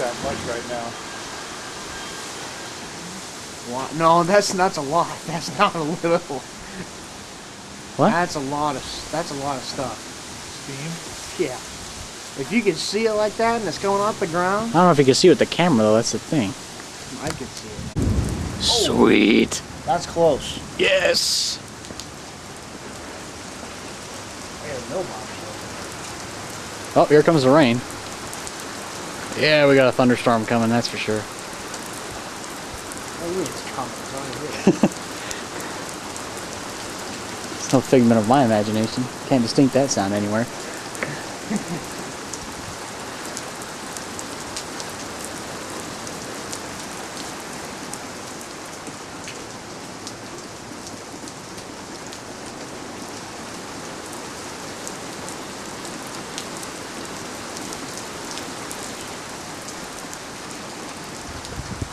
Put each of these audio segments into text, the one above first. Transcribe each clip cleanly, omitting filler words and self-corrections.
that much right now. What? No, that's a lot. That's not a little. What? That's a lot of stuff. Steam? Yeah. If you can see it like that and it's going off the ground, I don't know if you can see with the camera though. That's the thing. I can see it. Sweet. That's close. Yes. There's no box. Oh, here comes the rain. Yeah, we got a thunderstorm coming. That's for sure. What do you mean it's coming? It's already here. It's no figment of my imagination. Can't distinct that sound anywhere.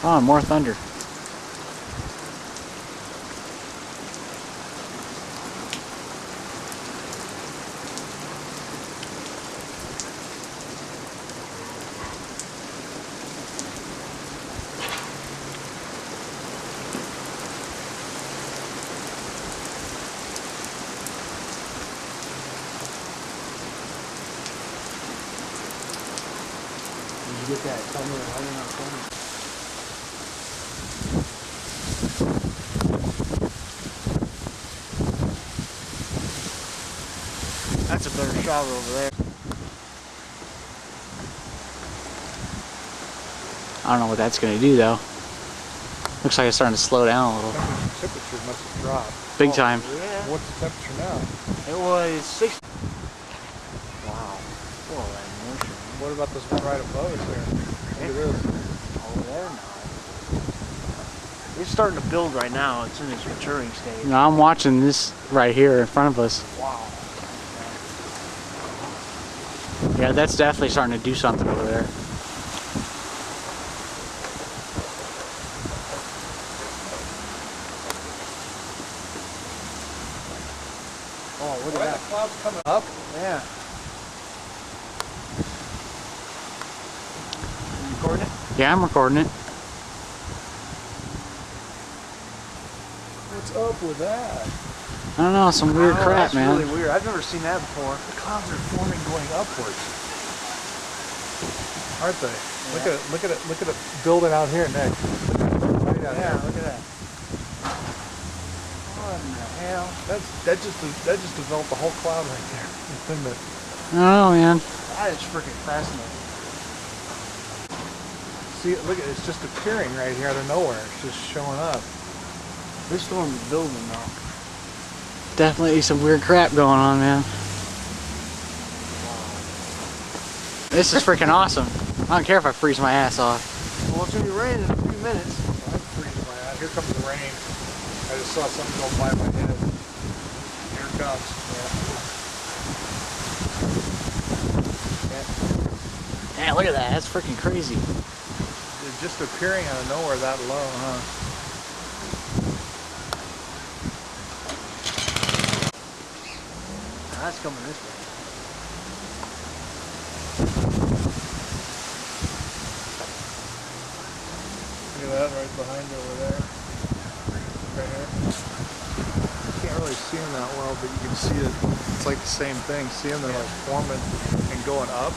Oh, more thunder. Did you get that thunder running on thunder? That's a better shot over there. I don't know what that's going to do though. Looks like it's starting to slow down a little. Temperature must have dropped. Big time. Yeah. What's the temperature now? It was 60. Wow. Whoa, that motion. What about this one right above us there? Look at this. Over there now. It's starting to build right now. It's in its maturing stage. Now I'm watching this right here in front of us. Wow. Yeah, that's definitely starting to do something over there. Oh, look at Why that. the clouds coming up? Yeah. You recording it? Yeah, I'm recording it. What's up with that? I don't know, some weird crap, that's man. Really weird. I've never seen that before. The clouds are forming going upwards. Aren't they? Yeah. Look at it building out here, Nick. Right out Yeah, here. look at that. What in the hell? That just developed the whole cloud right there. The thing that I don't know, man. That is freaking fascinating. see, look at it's just appearing right here out of nowhere. It's just showing up. This storm is building now. Definitely some weird crap going on, man. This is freaking awesome. I don't care if I freeze my ass off. Well, it's gonna be raining in a few minutes. I'm freezing my ass. Here comes the rain. I just saw something go by my head. Here it comes. Man, look at that. That's freaking crazy. It's just appearing out of nowhere that low, huh? Now, that's coming this way. Look at that right behind you over there. Right here. You can't really see them that well, but you can see it. It's like the same thing. See them, they're like forming and going up.